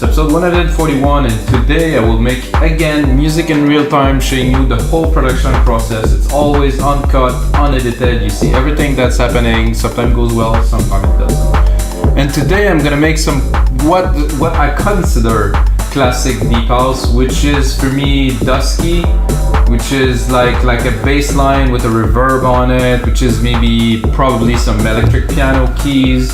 It's episode 141, and today I will make again music in real time, showing you the whole production process. It's always uncut, unedited. You see everything that's happening. Sometimes goes well, sometimes it doesn't. And today I'm gonna make some what I consider classic deep house, which is for me Dusky, which is like a bass line with a reverb on it, which is probably some electric piano keys,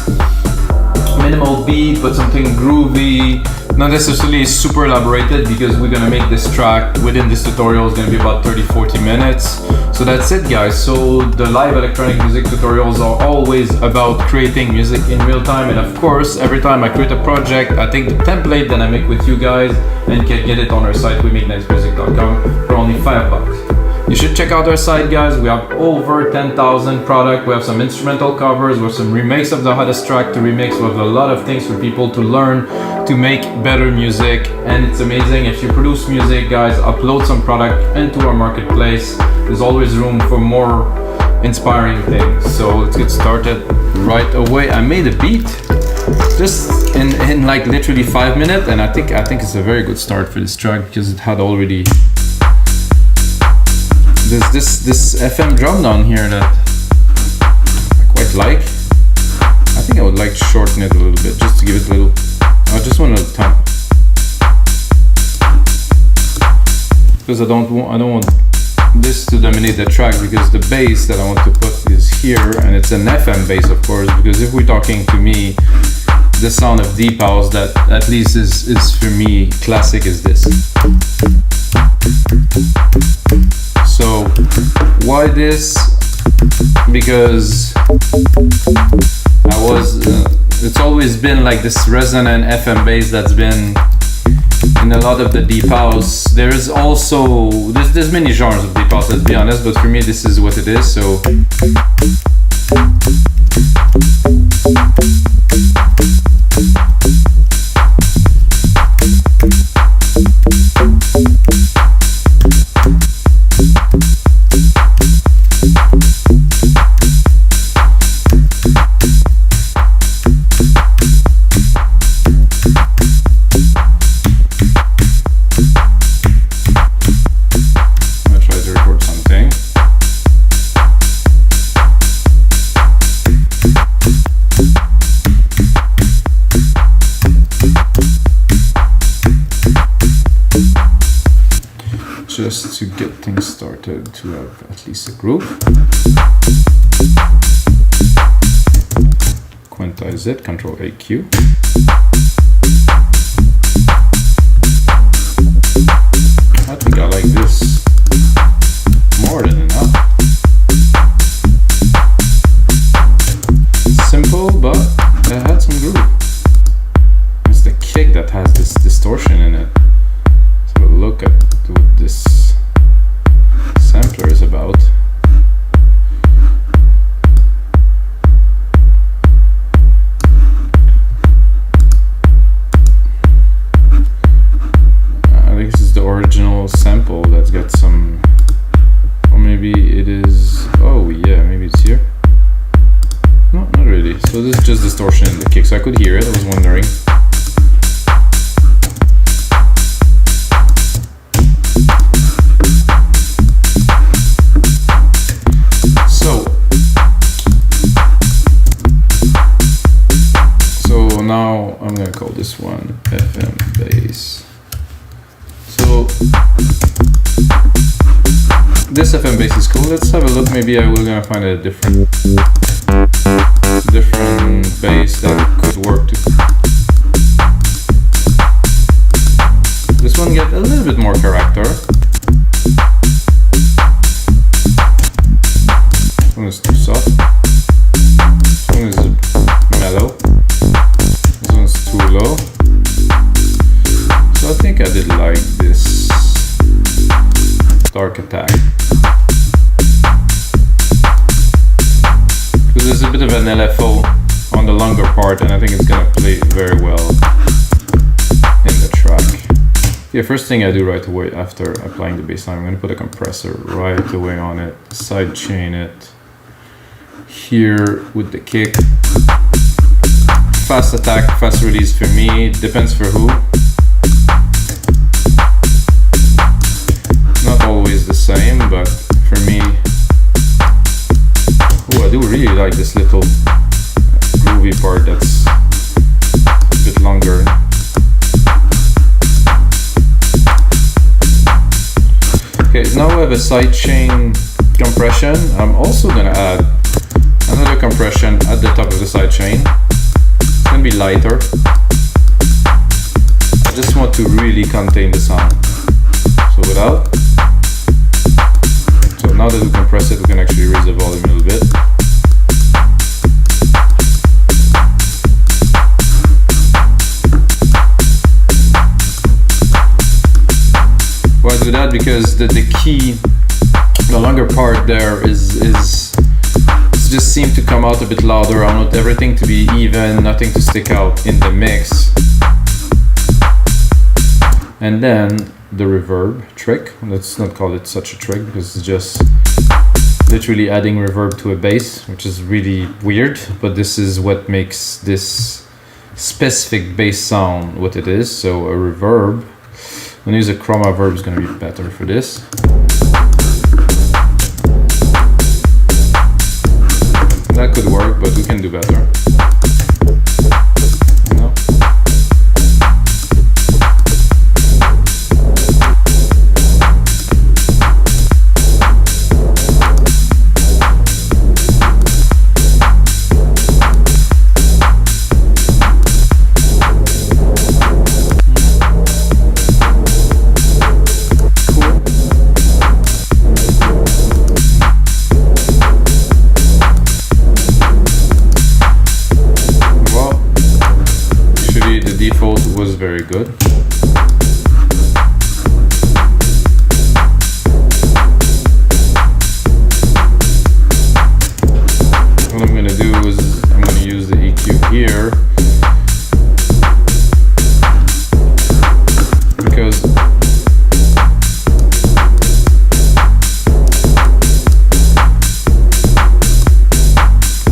minimal beat but something groovy, not necessarily super elaborated, because we're gonna make this track within this tutorial is gonna be about 30-40 minutes. So that's it, guys. So the live electronic music tutorials are always about creating music in real time, and of course every time I create a project I take the template that I make with you guys and can get it on our site, wemakenicemusic.com, for only $5. You should check out our site, guys. We have over 10,000 products. We have some instrumental covers, we have some remakes of the hottest track to remix. We have a lot of things for people to learn to make better music, and it's amazing. If you produce music, guys, upload some product into our marketplace. There's always room for more inspiring things. So let's get started right away. I made a beat just in like literally 5 minutes, and I think it's a very good start for this track because it had already this FM drum down here that I quite like. I think I would like to shorten it a little bit just to give it a little, just one at a time, because I don't want this to dominate the track, because the bass that I want to put is here, and it's an FM bass, of course, because if we're talking, to me, the sound of deep house that at least is for me classic is this. So why this? Because it's always been like this resonant FM bass that's been in a lot of the deep house. There's also there's many genres of deep house, let's be honest, but for me this is what it is. So just to get things started, to have at least a groove. Quantize it, Control AQ. I think I like this more than enough. Simple, but it had some groove. It's the kick that has this distortion in it. So look at what this sampler is about. I think this is the original sample that's got some, or maybe it is, oh yeah, maybe it's here. No, not really. So this is just distortion in the kick, so I could hear it, I was wondering. Now I'm gonna call this one FM bass. So this FM bass is cool. Let's have a look. Maybe I will gonna find a different bass that could work too. This one get a little bit more character. This one is too soft. This one is mellow. Too low. So I think I did like this dark attack, because there's a bit of an LFO on the longer part, and I think it's gonna play very well in the track. Yeah, first thing I do right away after applying the bassline, I'm gonna put a compressor right away on it, side chain it here with the kick. Fast attack, fast release for me, depends for who. like this little groovy part that's a bit longer. Okay, now we have a sidechain compression. I'm also gonna add another compression at the top of the sidechain. It's gonna be lighter. I just want to really contain the sound. So without. So now that we compress it, we can actually raise the volume a little bit. Why do that? Because the key, the longer part there is just seem to come out a bit louder. I want everything to be even, nothing to stick out in the mix. And then the reverb trick. Let's not call it such a trick because it's just literally adding reverb to a bass, which is really weird, but this is what makes this specific bass sound what it is. So a reverb, I'm gonna use a chroma verb, is gonna be better for this. That could work, but we can do better. Was very good. What I'm going to do is I'm going to use the EQ here because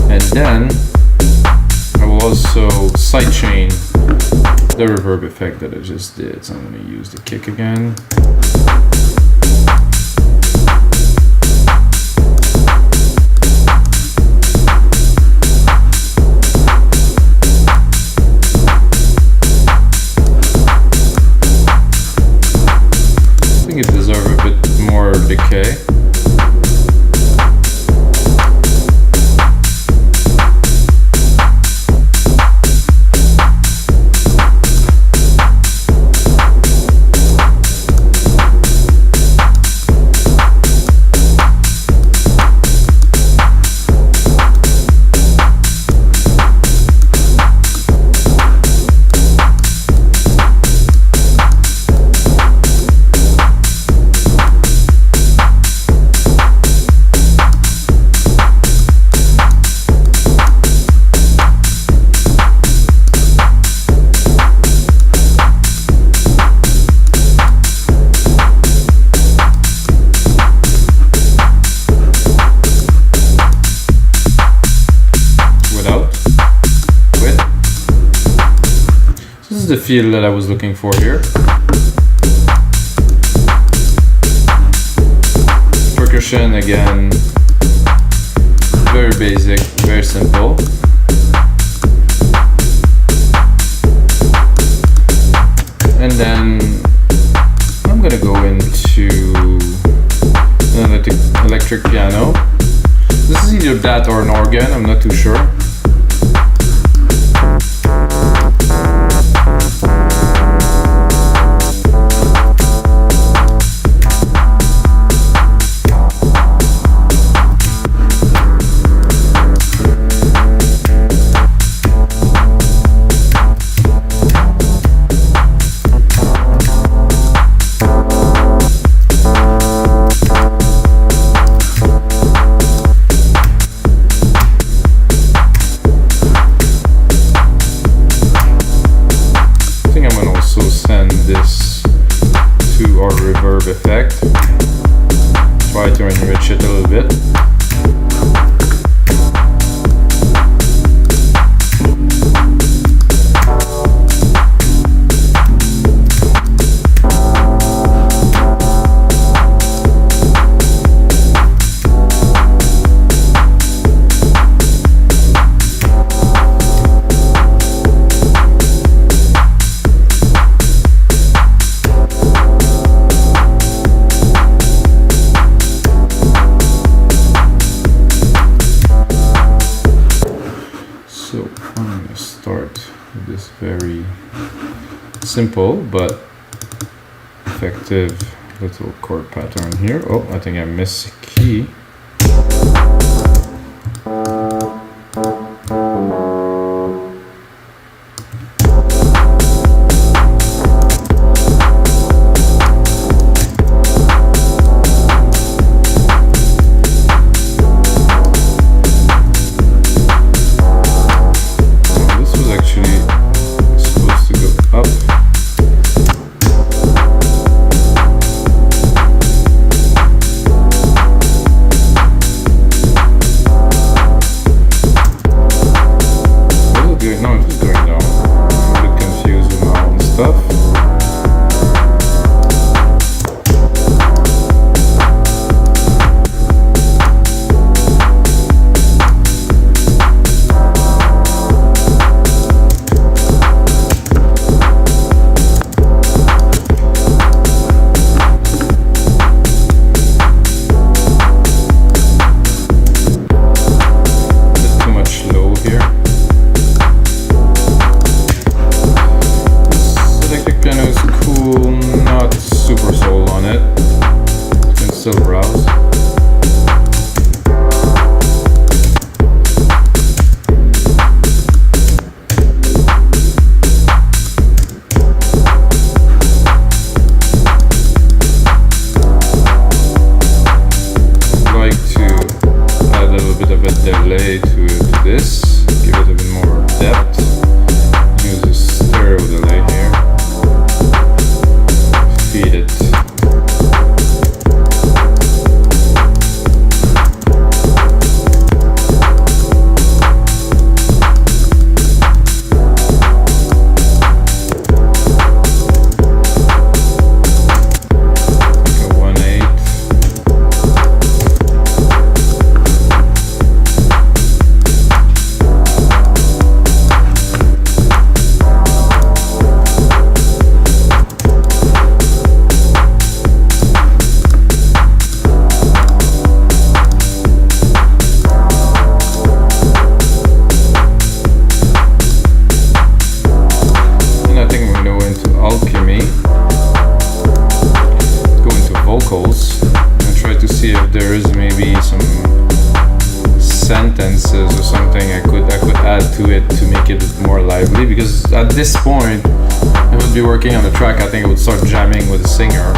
and then I will also sidechain the reverb effect that I just did. So I'm going to use the kick again. I think it deserves a bit more decay. The feel that I was looking for here. Percussion again, very basic, very simple. And then I'm gonna go into an electric piano. This is either that or an organ, I'm not too sure. Effect. Try to enrich it a little bit. simple but effective little chord pattern here. Oh, I think I missed a key. Sentences or something I could add to it to make it more lively, because at this point I would be working on a track, I think I would start jamming with a singer.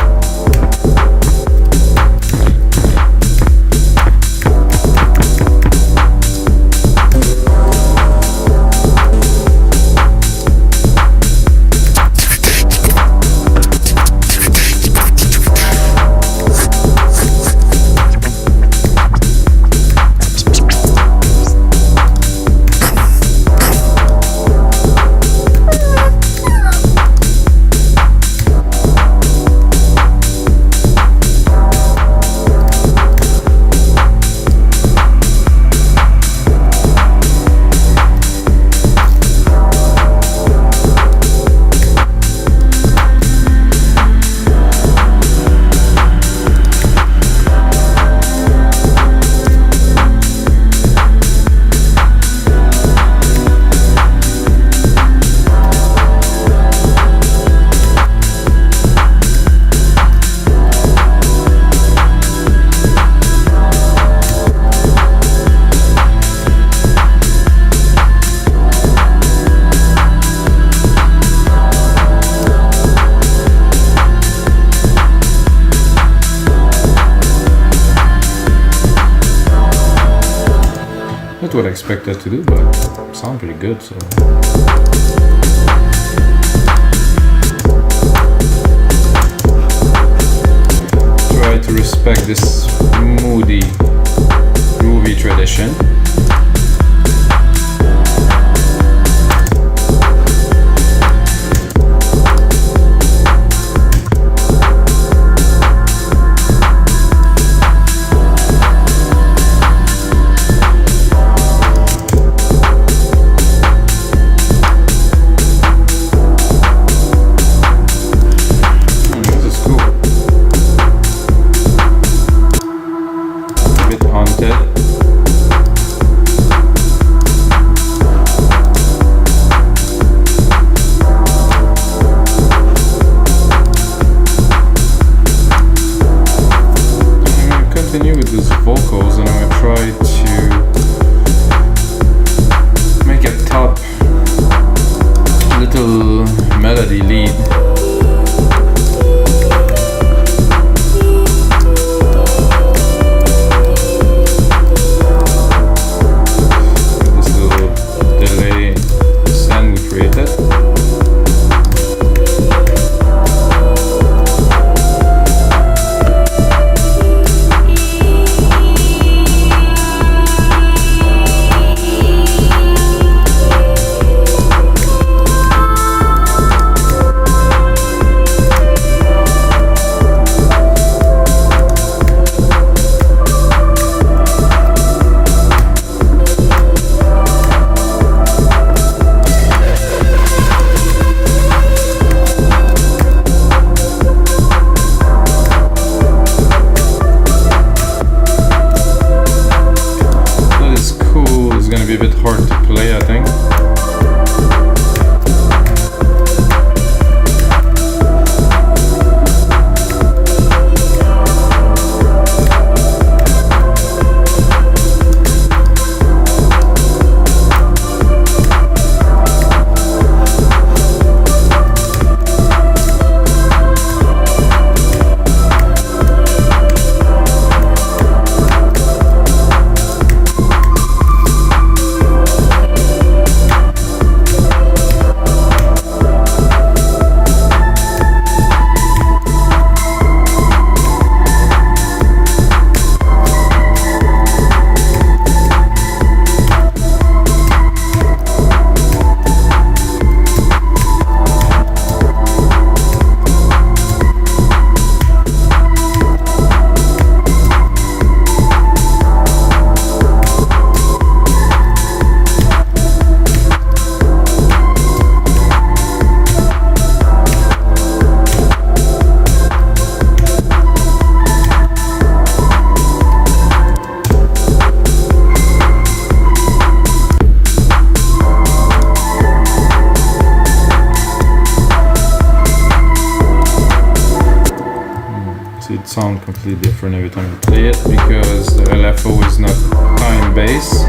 Not what I expected to do, but it sounds pretty good, so. Try to respect this moody, groovy tradition. See, it sounds completely different every time you play it because the LFO is not time-based.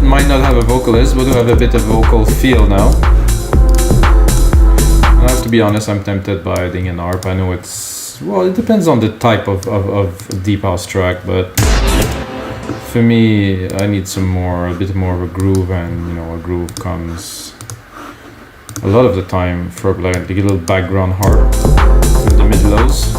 Might not have a vocalist, but do have a bit of vocal feel now. I have to be honest, I'm tempted by adding an arp. I know it's, well, it depends on the type of deep house track, but for me, I need a bit more of a groove, and you know, a groove comes a lot of the time for like a little background harp in the mid lows.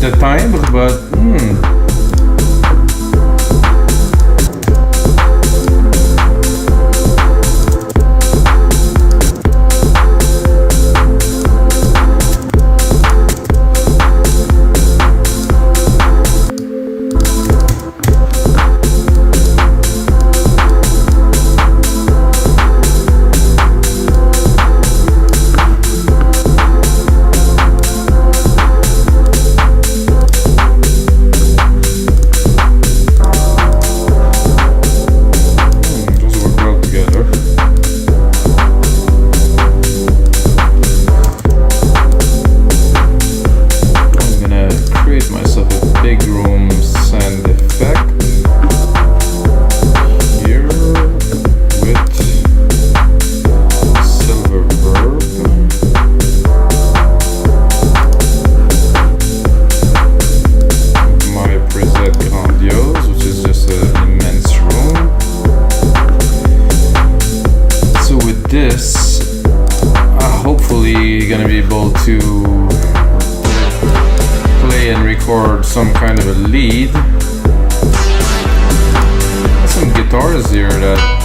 The time, but this, hopefully gonna be able to play and record some kind of a lead. guitars here that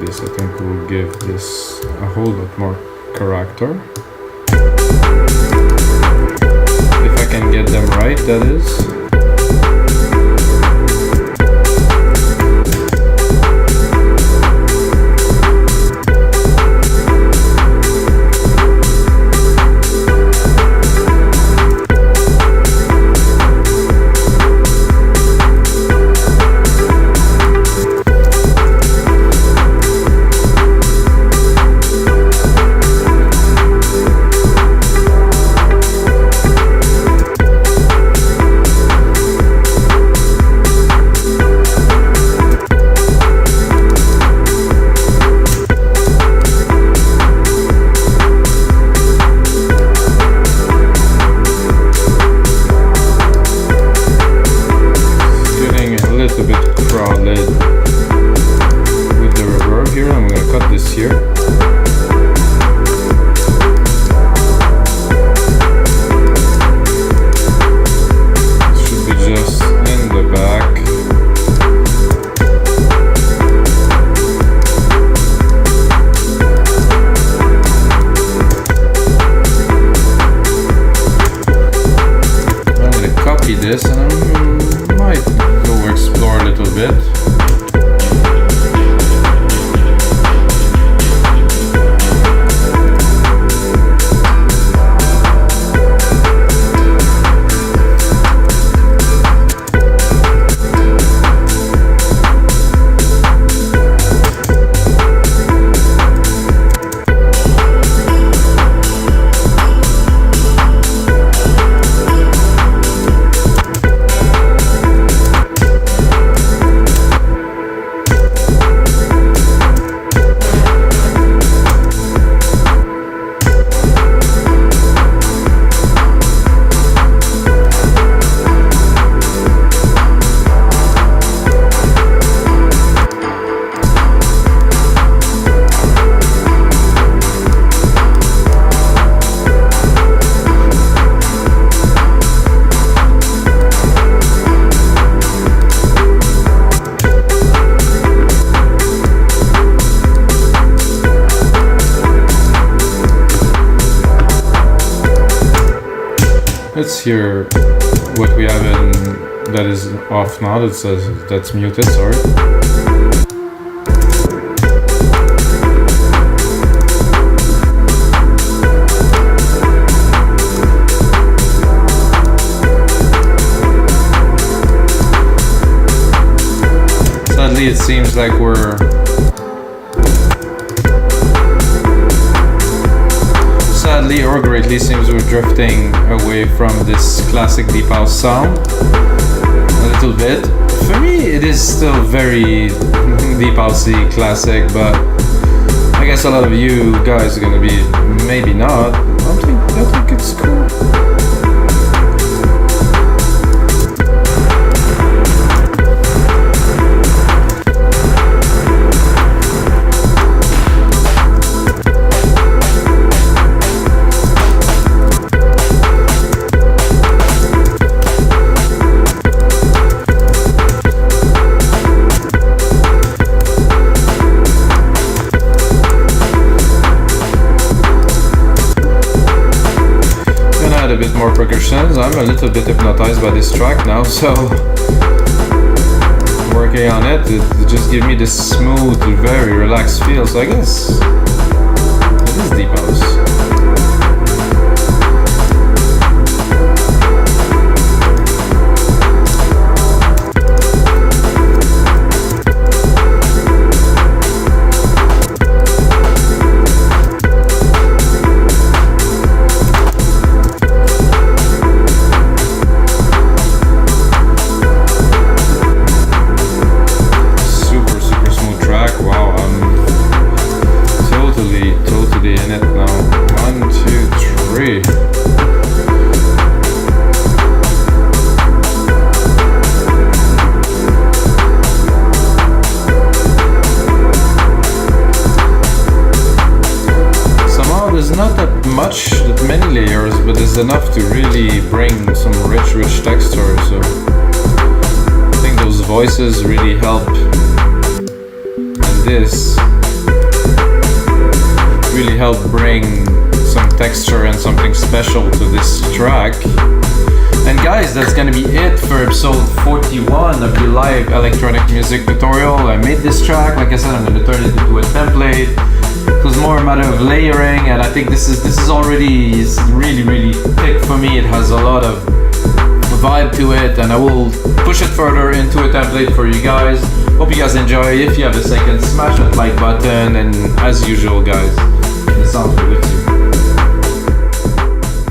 this, I think will give this a whole lot more character. can get them right, that is. This and I might go explore a little bit. Let's hear what we have in that is off now. That says that's muted. Sorry. Sadly, it seems like we're sadly or greatly seems we're drifting away from this classic deep house sound a little bit. For me, it is still very deep housey classic, but I guess a lot of you guys are gonna be maybe not. I think it's cool. A bit more percussions. I'm a little bit hypnotized by this track now, so working on it just gives me this smooth, very relaxed feel. So I guess it is deep house. In it now. 1, 2, 3. Somehow there's not that many layers, but there's enough to really bring some rich texture. So I think those voices really help. And this really help bring some texture and something special to this track. And guys, that's gonna be it for episode 41 of the live electronic music tutorial. I made this track, like I said, I'm gonna turn it into a template. It was more a matter of layering, and I think this is already really thick for me. It has a lot of vibe to it, and I will push it further into a template for you guys. Hope you guys enjoy. If you have a second, smash that like button, and as usual guys, the sounds are with you.